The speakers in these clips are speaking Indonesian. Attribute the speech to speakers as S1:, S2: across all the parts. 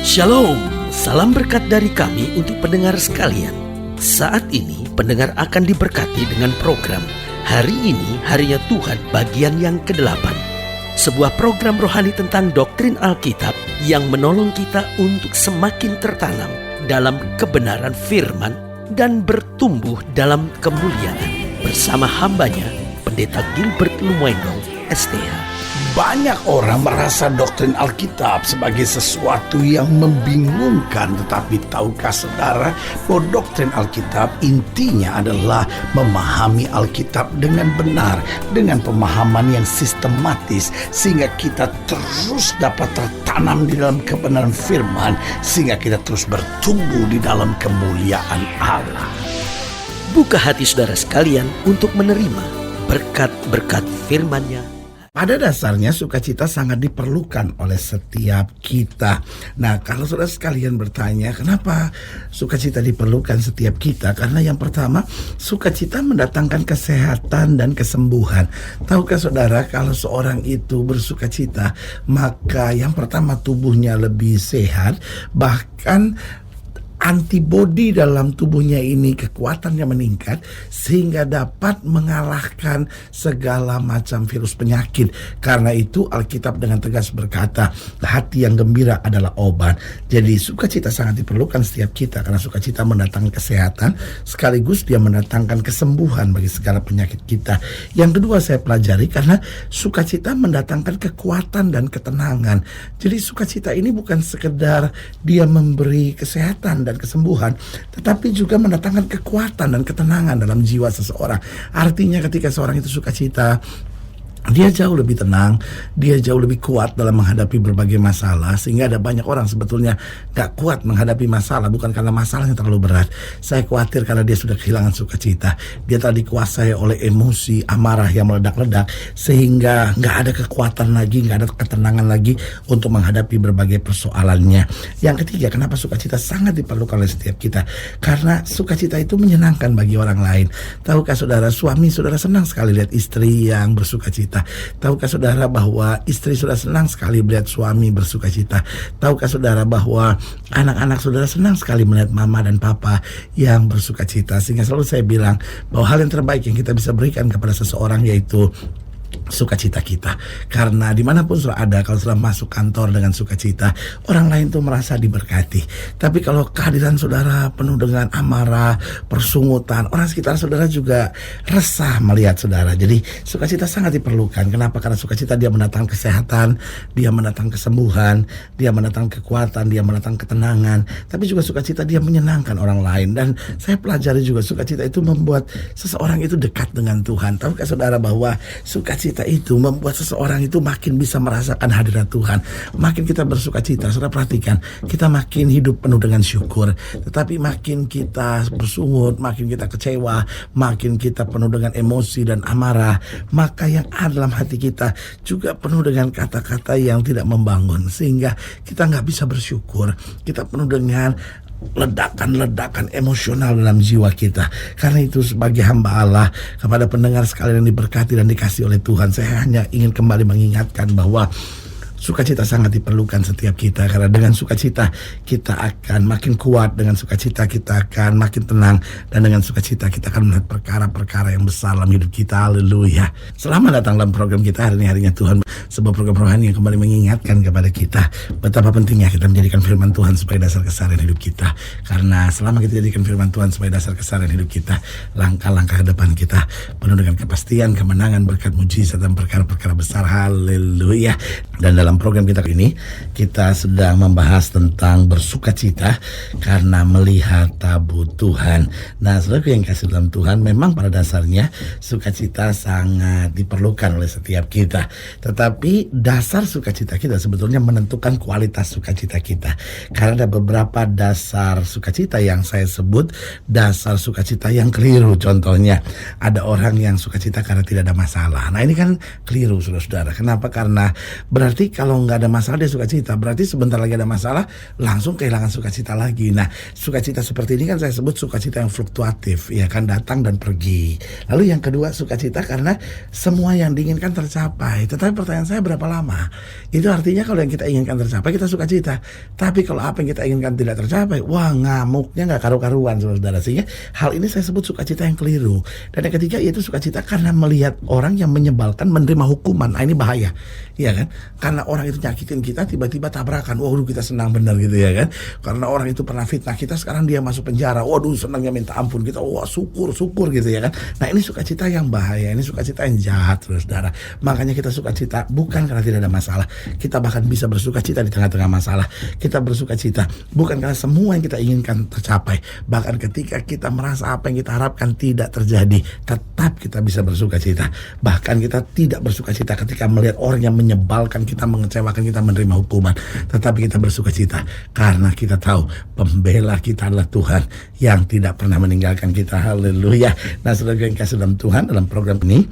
S1: Shalom, salam berkat dari kami untuk pendengar sekalian. Saat ini pendengar akan diberkati dengan program Hari Ini Harinya Tuhan bagian yang ke-8. Sebuah program rohani tentang doktrin Alkitab yang menolong kita untuk semakin tertanam dalam kebenaran firman dan bertumbuh dalam kemuliaan. Bersama hambanya, Pendeta Gilbert Lumwendong, STH.
S2: Banyak orang merasa doktrin Alkitab sebagai sesuatu yang membingungkan. Tetapi tahukah saudara bahwa doktrin Alkitab intinya adalah memahami Alkitab dengan benar, dengan pemahaman yang sistematis, sehingga kita terus dapat tertanam di dalam kebenaran firman, sehingga kita terus bertumbuh di dalam kemuliaan Allah.
S1: Buka hati saudara sekalian untuk menerima berkat-berkat firman-Nya.
S2: Pada dasarnya sukacita sangat diperlukan oleh setiap kita. Nah, kalau saudara sekalian bertanya, kenapa sukacita diperlukan setiap kita? Karena yang pertama, sukacita mendatangkan kesehatan dan kesembuhan. Tahukah saudara, kalau seorang itu bersukacita, maka yang pertama tubuhnya lebih sehat, bahkan antibodi dalam tubuhnya ini kekuatannya meningkat sehingga dapat mengalahkan segala macam virus penyakit. Karena itu Alkitab dengan tegas berkata, hati yang gembira adalah obat. Jadi sukacita sangat diperlukan setiap kita, karena sukacita mendatangkan kesehatan sekaligus dia mendatangkan kesembuhan bagi segala penyakit kita. Yang kedua saya pelajari, karena sukacita mendatangkan kekuatan dan ketenangan. Jadi sukacita ini bukan sekedar dia memberi kesehatan dan kesembuhan, tetapi juga mendatangkan kekuatan dan ketenangan dalam jiwa seseorang. Artinya ketika seorang itu sukacita, dia jauh lebih tenang, dia jauh lebih kuat dalam menghadapi berbagai masalah. Sehingga ada banyak orang sebetulnya gak kuat menghadapi masalah, bukan karena masalahnya terlalu berat. Saya khawatir karena dia sudah kehilangan sukacita. Dia telah dikuasai oleh emosi, amarah yang meledak-ledak, sehingga gak ada kekuatan lagi, gak ada ketenangan lagi untuk menghadapi berbagai persoalannya. Yang ketiga, kenapa sukacita sangat diperlukan oleh setiap kita? Karena sukacita itu menyenangkan bagi orang lain. Tahukah saudara, suami saudara senang sekali lihat istri yang bersukacita. Tahukah saudara bahwa istri sudah senang sekali melihat suami bersukacita? Tahukah saudara bahwa anak-anak saudara senang sekali melihat mama dan papa yang bersukacita? Sehingga selalu saya bilang bahwa hal yang terbaik yang kita bisa berikan kepada seseorang yaitu sukacita kita. Karena dimanapun sudah ada, kalau sudah masuk kantor dengan sukacita, orang lain tuh merasa diberkati. Tapi kalau kehadiran saudara penuh dengan amarah, persungutan, orang sekitar saudara juga resah melihat saudara. Jadi sukacita sangat diperlukan. Kenapa? Karena sukacita dia mendatangkan kesehatan, dia mendatangkan kesembuhan, dia mendatangkan kekuatan, dia mendatangkan ketenangan. Tapi juga sukacita dia menyenangkan orang lain. Dan saya pelajari juga sukacita itu membuat seseorang itu dekat dengan Tuhan. Tahukah saudara bahwa sukacita itu membuat seseorang itu makin bisa merasakan hadirat Tuhan. Makin kita bersukacita, saudara perhatikan, kita makin hidup penuh dengan syukur. Tetapi makin kita bersungut, makin kita kecewa, makin kita penuh dengan emosi dan amarah, maka yang ada dalam hati kita juga penuh dengan kata-kata yang tidak membangun, sehingga kita gak bisa bersyukur. Kita penuh dengan ledakan-ledakan emosional dalam jiwa kita. Karena itu sebagai hamba Allah, kepada pendengar sekalian yang diberkati dan dikasihi oleh Tuhan, saya hanya ingin kembali mengingatkan bahwa sukacita sangat diperlukan setiap kita. Karena dengan sukacita kita akan makin kuat, dengan sukacita kita akan makin tenang, dan dengan sukacita kita akan melihat perkara-perkara yang besar dalam hidup kita. Haleluya. Selamat datang dalam program kita Hari Ini Harinya Tuhan, sebuah program rohani yang kembali mengingatkan kepada kita betapa pentingnya kita menjadikan firman Tuhan sebagai dasar keseharian hidup kita. Karena selama kita jadikan firman Tuhan sebagai dasar keseharian hidup kita, langkah-langkah ke depan kita penuh dengan kepastian, kemenangan, berkat, mujizat, dan perkara-perkara besar. Haleluya. Dan dalam program kita ini, kita sedang membahas tentang bersukacita karena melihat tabut Tuhan. Nah, saudaraku yang kasih dalam Tuhan, memang pada dasarnya sukacita sangat diperlukan oleh setiap kita. Tetapi dasar sukacita kita sebetulnya menentukan kualitas sukacita kita. Karena ada beberapa dasar sukacita yang saya sebut dasar sukacita yang keliru. Contohnya, ada orang yang sukacita karena tidak ada masalah. Nah, ini kan keliru, saudara-saudara. Kenapa? Karena berarti kalau nggak ada masalah dia sukacita, berarti sebentar lagi ada masalah langsung kehilangan sukacita lagi. Nah, sukacita seperti ini kan saya sebut sukacita yang fluktuatif, ya kan, datang dan pergi. Lalu yang kedua, sukacita karena semua yang diinginkan tercapai. Tetapi pertanyaan saya, berapa lama? Itu artinya kalau yang kita inginkan tercapai kita sukacita. Tapi kalau apa yang kita inginkan tidak tercapai, wah, ngamuknya nggak karu-karuan, saudara. Sehingga hal ini saya sebut sukacita yang keliru. Dan yang ketiga yaitu sukacita karena melihat orang yang menyebalkan menerima hukuman. Nah, ini bahaya, ya kan? Karena orang itu nyakitin kita, tiba-tiba tabrakan, waduh kita senang benar gitu, ya kan? Karena orang itu pernah fitnah kita, sekarang dia masuk penjara, waduh senangnya minta ampun, kita wah syukur gitu, ya kan? Nah, ini sukacita yang bahaya, ini sukacita yang jahat, saudara. Makanya kita sukacita bukan karena tidak ada masalah, kita bahkan bisa bersukacita di tengah-tengah masalah. Kita bersukacita bukan karena semua yang kita inginkan tercapai, bahkan ketika kita merasa apa yang kita harapkan tidak terjadi, tetap kita bisa bersukacita. Bahkan kita tidak bersukacita ketika melihat orang yang menyebalkan kita, mengecewakan kita, menerima hukuman, tetapi kita bersukacita karena kita tahu pembela kita adalah Tuhan yang tidak pernah meninggalkan kita. Haleluya. Nah, saudara yang kasih dalam Tuhan, dalam program ini,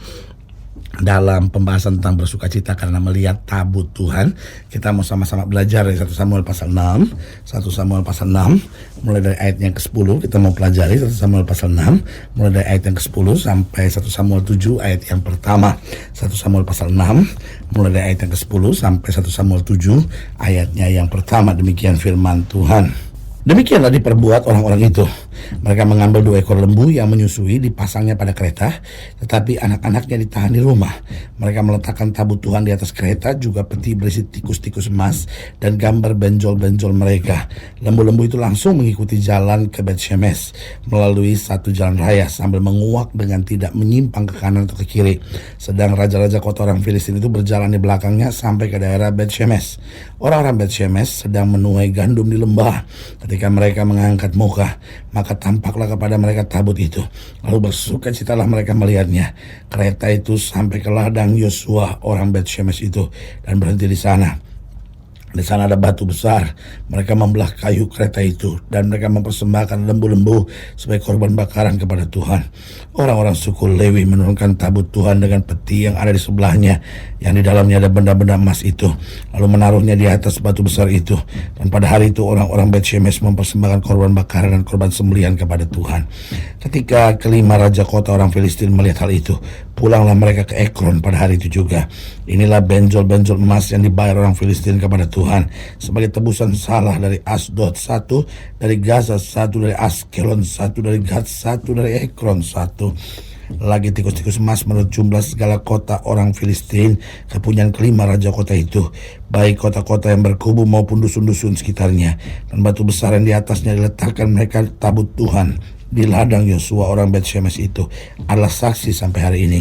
S2: dalam pembahasan tentang bersukacita karena melihat tabut Tuhan, kita mau sama-sama belajar dari 1 Samuel pasal 6. 1 Samuel pasal 6 mulai dari ayat yang ke-10 kita mau pelajari 1 Samuel pasal 6 mulai dari ayat yang ke-10 sampai 1 Samuel 7 ayat yang pertama. 1 Samuel pasal 6 mulai dari ayat yang ke-10 sampai 1 Samuel 7 ayatnya yang pertama. Demikian firman Tuhan. Demikianlah diperbuat orang-orang itu. Mereka mengambil 2 ekor lembu yang menyusui, dipasangnya pada kereta, tetapi anak-anaknya ditahan di rumah. Mereka meletakkan tabut Tuhan di atas kereta, juga peti berisi tikus-tikus emas dan gambar benjol-benjol mereka. Lembu-lembu itu langsung mengikuti jalan ke Bet-Shemesh melalui satu jalan raya sambil menguak dengan tidak menyimpang ke kanan atau ke kiri. Sedang raja-raja kota orang Filistin itu berjalan di belakangnya sampai ke daerah Bet-Shemesh. Orang-orang Bet-Shemesh sedang menuai gandum di lembah. Ketika mereka mengangkat muka, maka tampaklah kepada mereka tabut itu. Lalu bersukacitalah mereka melihatnya. Kereta itu sampai ke ladang Yosua orang Bet-Shemesh itu dan berhenti di sana. Di sana ada batu besar. Mereka membelah kayu kereta itu dan mereka mempersembahkan lembu-lembu sebagai korban bakaran kepada Tuhan. Orang-orang suku Lewi menurunkan tabut Tuhan dengan peti yang ada di sebelahnya, yang di dalamnya ada benda-benda emas itu, lalu menaruhnya di atas batu besar itu. Dan pada hari itu orang-orang Bet-Shemesh mempersembahkan korban bakaran dan korban sembelihan kepada Tuhan. Ketika kelima raja kota orang Filistin melihat hal itu, pulanglah mereka ke Ekron pada hari itu juga. Inilah benjol-benjol emas yang dibayar orang Filistin kepada Tuhan sebagai tebusan salah dari Asdod 1, dari Gaza 1, dari Askelon 1, dari Gad 1, dari Ekron 1. Lagi tikus-tikus emas menurut jumlah segala kota orang Filistin, kepunyaan kelima raja kota itu, baik kota-kota yang berkubu maupun dusun-dusun sekitarnya. Dan batu besar yang di atasnya diletakkan mereka tabut Tuhan di ladang Yosua orang Bet-Shemesh itu adalah saksi sampai hari ini.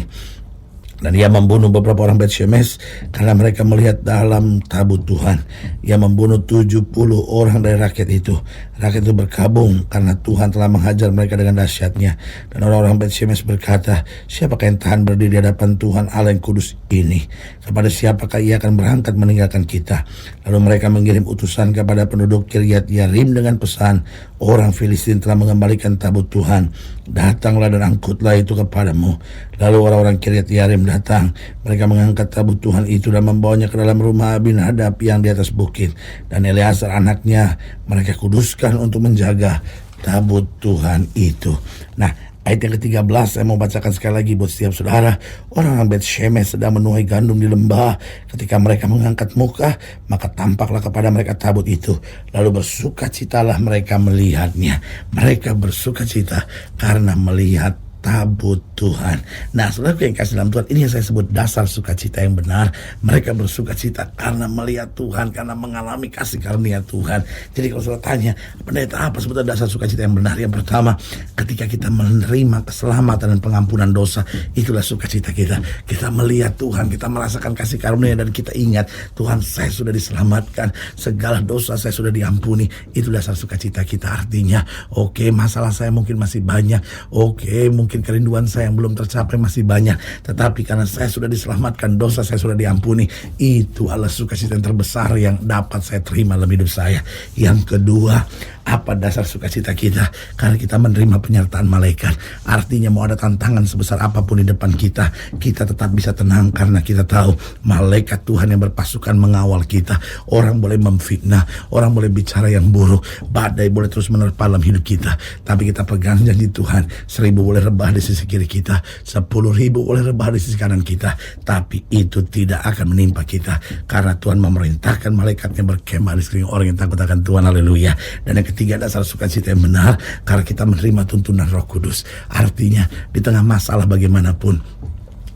S2: Dan ia membunuh beberapa orang Bet-Shemesh karena mereka melihat dalam tabut Tuhan. Ia membunuh 70 orang dari rakyat itu. Rakyat itu berkabung karena Tuhan telah menghajar mereka dengan dahsyatnya. Dan orang-orang Bet-Shemesh berkata, siapakah yang tahan berdiri di hadapan Tuhan Allah yang kudus ini? Kepada siapakah ia akan berangkat meninggalkan kita? Lalu mereka mengirim utusan kepada penduduk Kiryat Yarim dengan pesan, orang Filistin telah mengembalikan tabut Tuhan. Datanglah dan angkutlah itu kepadamu. Lalu orang-orang Kiryat Yarim datang. Mereka mengangkat tabut Tuhan itu dan membawanya ke dalam rumah Abinadab yang di atas bukit. Dan Eleazar anaknya mereka kuduskan untuk menjaga tabut Tuhan itu. Nah, ayat yang ke-13 saya mau bacakan sekali lagi buat setiap saudara. Orang Bet-Shemesh sedang menuai gandum di lembah. Ketika mereka mengangkat muka, maka tampaklah kepada mereka tabut itu. Lalu bersukacitalah mereka melihatnya. Mereka bersukacita karena melihat tabut Tuhan. Nah, saudara yang kasih dalam Tuhan, ini yang saya sebut dasar sukacita yang benar. Mereka bersukacita karena melihat Tuhan, karena mengalami kasih karunia Tuhan. Jadi kalau saudara tanya, pendeta apa sebetulnya dasar sukacita yang benar? Yang pertama, ketika kita menerima keselamatan dan pengampunan dosa, itulah sukacita kita. Kita melihat Tuhan, kita merasakan kasih karunia dan kita ingat, Tuhan, saya sudah diselamatkan, segala dosa saya sudah diampuni. Itu dasar sukacita kita. Artinya, oke, masalah saya mungkin masih banyak. Oke, mungkin mungkin kerinduan saya yang belum tercapai masih banyak, tetapi karena saya sudah diselamatkan, dosa saya sudah diampuni. Itu adalah sukacita yang terbesar yang dapat saya terima dalam hidup saya. Yang kedua, apa dasar sukacita kita? Karena kita menerima penyertaan malaikat. Artinya mau ada tantangan sebesar apapun di depan kita, kita tetap bisa tenang karena kita tahu malaikat Tuhan yang berpasukan mengawal kita. Orang boleh memfitnah, orang boleh bicara yang buruk, badai boleh terus menerpa dalam hidup kita, tapi kita pegang janji Tuhan. 1.000 boleh rebah di sisi kiri kita, 10.000 boleh rebah di sisi kanan kita, tapi itu tidak akan menimpa kita karena Tuhan memerintahkan malaikatnya berkemah di sekeliling orang yang takut akan Tuhan. Haleluya. Dan yang ketiga, dasar sukacita yang benar karena kita menerima tuntunan Roh Kudus. Artinya di tengah masalah bagaimanapun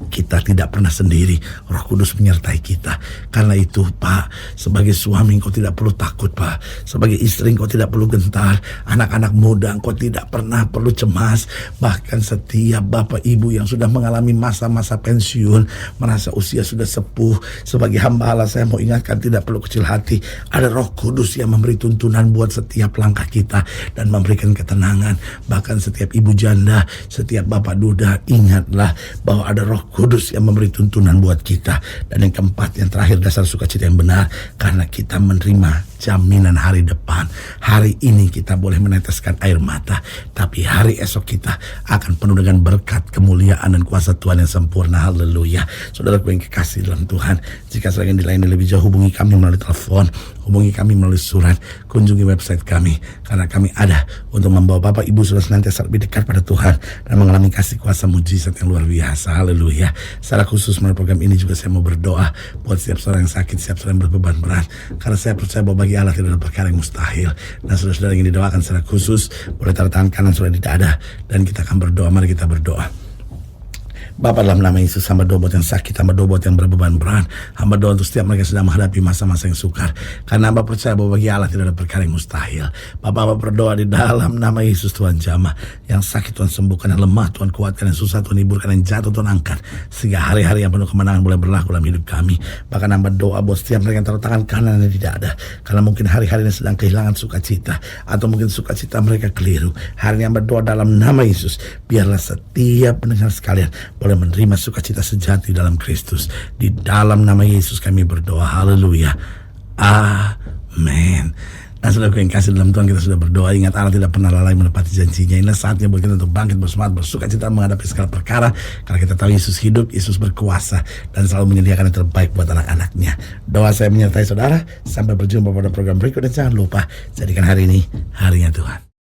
S2: kita tidak pernah sendiri, Roh Kudus menyertai kita. Karena itu Pak, sebagai suami engkau tidak perlu takut Pak, sebagai istri engkau tidak perlu gentar, anak-anak muda engkau tidak pernah perlu cemas. Bahkan setiap bapak ibu yang sudah mengalami masa-masa pensiun, merasa usia sudah sepuh, sebagai hamba Allah saya mau ingatkan, tidak perlu kecil hati. Ada Roh Kudus yang memberi tuntunan buat setiap langkah kita dan memberikan ketenangan. Bahkan setiap ibu janda, setiap bapak duda, ingatlah bahwa ada Roh Kudus yang memberi tuntunan buat kita. Dan yang keempat, yang terakhir, dasar sukacita yang benar karena kita menerima jaminan hari depan. Hari ini kita boleh meneteskan air mata, tapi hari esok kita akan penuh dengan berkat, kemuliaan, dan kuasa Tuhan yang sempurna. Haleluya. Saudaraku yang kekasih dalam Tuhan, jika saudara ingin dilayani lebih jauh, hubungi kami melalui telepon, hubungi kami melalui surat, kunjungi website kami, karena kami ada untuk membawa Bapak Ibu saudara senantiasa lebih dekat pada Tuhan dan mengalami kasih kuasa mujizat yang luar biasa. Haleluya. Secara khusus melalui program ini juga saya mau berdoa buat setiap seorang yang sakit, setiap seorang yang berbeban berat, karena saya percaya bahwa bagi Allah tidak ada perkara yang mustahil. Dan saudara-saudara yang ingin didoakan secara khusus, boleh taruh tangan kanan saudara di dada dan kita akan berdoa. Mari kita berdoa. Bapa, dalam nama Yesus, hamba doa buat yang sakit, hamba doa buat yang berbeban berat, hamba doa untuk setiap mereka sedang menghadapi masa-masa yang sukar, karena hamba percaya bahwa bagi Allah tidak ada perkara yang mustahil. Bapak, hamba berdoa di dalam nama Yesus, Tuhan jamah, yang sakit Tuhan sembuhkan, yang lemah Tuhan kuatkan, yang susah Tuhan hiburkan, yang jatuh Tuhan angkat, sehingga hari-hari yang penuh kemenangan boleh berlaku dalam hidup kami. Bahkan hamba doa buat setiap mereka yang taruh tangan kanan dan tidak ada, karena mungkin hari-hari ini sedang kehilangan sukacita, atau mungkin sukacita mereka keliru. Hari ini hamba doa dalam nama Yesus, biarlah setiap pendengar sekalian boleh menerima sukacita sejati dalam Kristus. Di dalam nama Yesus kami berdoa. Haleluya. Amin. Nah, saudara yang kasih dalam Tuhan, kita sudah berdoa. Ingat, Allah tidak pernah lalai menepati janjinya. Inilah saatnya buat kita untuk bangkit, bersemangat, bersukacita menghadapi segala perkara, karena kita tahu Yesus hidup, Yesus berkuasa, dan selalu menyediakan yang terbaik buat anak-anaknya. Doa saya menyertai saudara. Sampai berjumpa pada program berikut, dan jangan lupa jadikan hari ini harinya Tuhan.